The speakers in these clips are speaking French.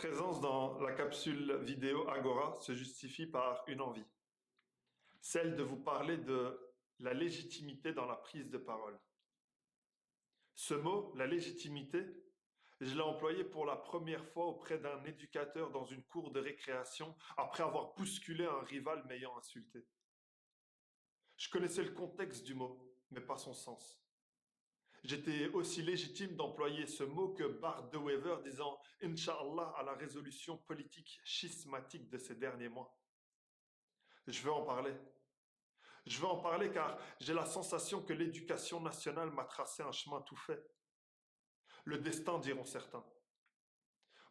présence dans la capsule vidéo Agora se justifie par une envie, celle de vous parler de la légitimité dans la prise de parole. Ce mot, la légitimité, je l'ai employé pour la première fois auprès d'un éducateur dans une cour de récréation après avoir bousculé un rival m'ayant insulté. Je connaissais le contexte du mot, mais pas son sens. J'étais aussi légitime d'employer ce mot que Bart de Wever disant Inch'Allah à la résolution politique schismatique de ces derniers mois. Je veux en parler. Je veux en parler car j'ai la sensation que l'éducation nationale m'a tracé un chemin tout fait. Le destin, diront certains.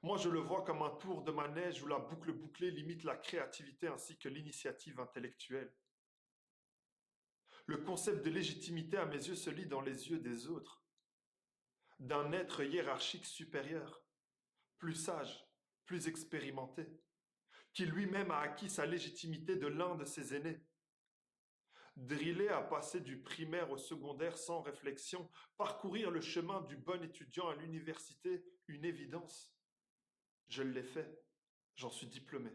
Moi, je le vois comme un tour de manège où la boucle bouclée limite la créativité ainsi que l'initiative intellectuelle. Le concept de légitimité à mes yeux se lit dans les yeux des autres, d'un être hiérarchique supérieur, plus sage, plus expérimenté, qui lui-même a acquis sa légitimité de l'un de ses aînés. Drillé à passer du primaire au secondaire sans réflexion, parcourir le chemin du bon étudiant à l'université, une évidence. Je l'ai fait, j'en suis diplômé.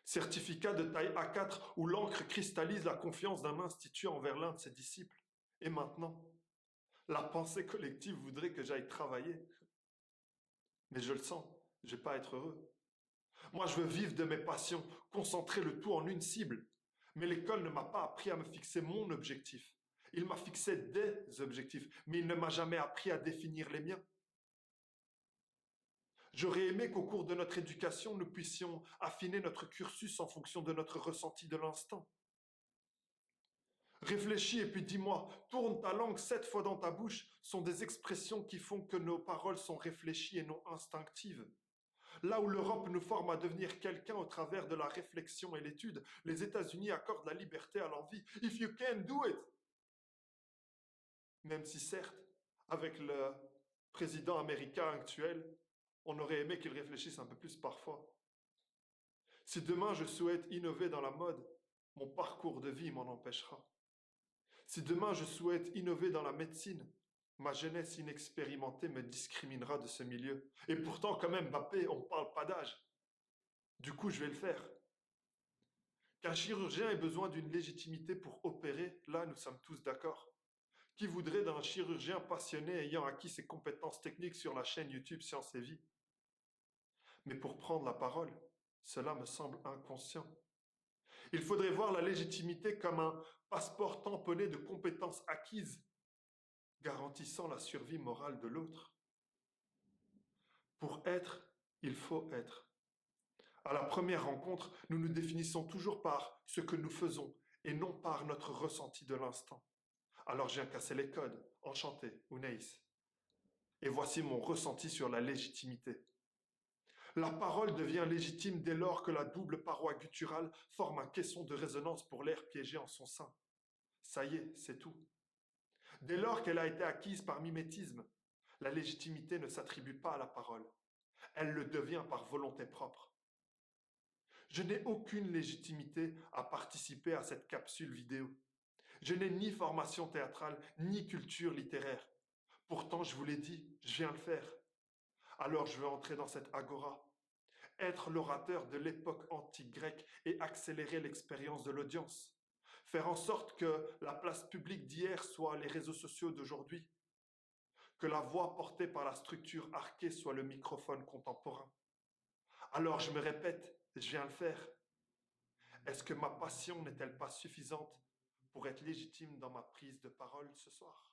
Certificat de taille A4 où l'encre cristallise la confiance d'un institut envers l'un de ses disciples. Et maintenant, la pensée collective voudrait que j'aille travailler. Mais je le sens, je vais pas être heureux. Moi, je veux vivre de mes passions, concentrer le tout en une cible. Mais l'école ne m'a pas appris à me fixer mon objectif. Il m'a fixé des objectifs, mais il ne m'a jamais appris à définir les miens. J'aurais aimé qu'au cours de notre éducation, nous puissions affiner notre cursus en fonction de notre ressenti de l'instant. Réfléchis et puis dis-moi, tourne ta langue 7 fois dans ta bouche sont des expressions qui font que nos paroles sont réfléchies et non instinctives. Là où l'Europe nous forme à devenir quelqu'un au travers de la réflexion et l'étude, les États-Unis accordent la liberté à l'envie. If you can do it! Même si certes, avec le président américain actuel, on aurait aimé qu'il réfléchisse un peu plus parfois. Si demain je souhaite innover dans la mode, mon parcours de vie m'en empêchera. Si demain je souhaite innover dans la médecine, ma jeunesse inexpérimentée me discriminera de ce milieu. Et pourtant, quand même, Mbappé, on ne parle pas d'âge. Du coup, je vais le faire. Qu'un chirurgien ait besoin d'une légitimité pour opérer, là, nous sommes tous d'accord. Qui voudrait d'un chirurgien passionné ayant acquis ses compétences techniques sur la chaîne YouTube Science et Vie? Mais pour prendre la parole, cela me semble inconscient. Il faudrait voir la légitimité comme un passeport tamponné de compétences acquises, garantissant la survie morale de l'autre. Pour être, il faut être. À la première rencontre, nous nous définissons toujours par ce que nous faisons et non par notre ressenti de l'instant. Alors je viens casser les codes. Enchanté, Ounaïs. Et voici mon ressenti sur la légitimité. La parole devient légitime dès lors que la double paroi gutturale forme un caisson de résonance pour l'air piégé en son sein. Ça y est, c'est tout. Dès lors qu'elle a été acquise par mimétisme, la légitimité ne s'attribue pas à la parole. Elle le devient par volonté propre. Je n'ai aucune légitimité à participer à cette capsule vidéo. Je n'ai ni formation théâtrale, ni culture littéraire. Pourtant, je vous l'ai dit, je viens le faire. Alors je veux entrer dans cette agora, être l'orateur de l'époque antique grecque et accélérer l'expérience de l'audience. Faire en sorte que la place publique d'hier soit les réseaux sociaux d'aujourd'hui. Que la voix portée par la structure archée soit le microphone contemporain. Alors je me répète, je viens le faire. Est-ce que ma passion n'est-elle pas suffisante pour être légitime dans ma prise de parole ce soir?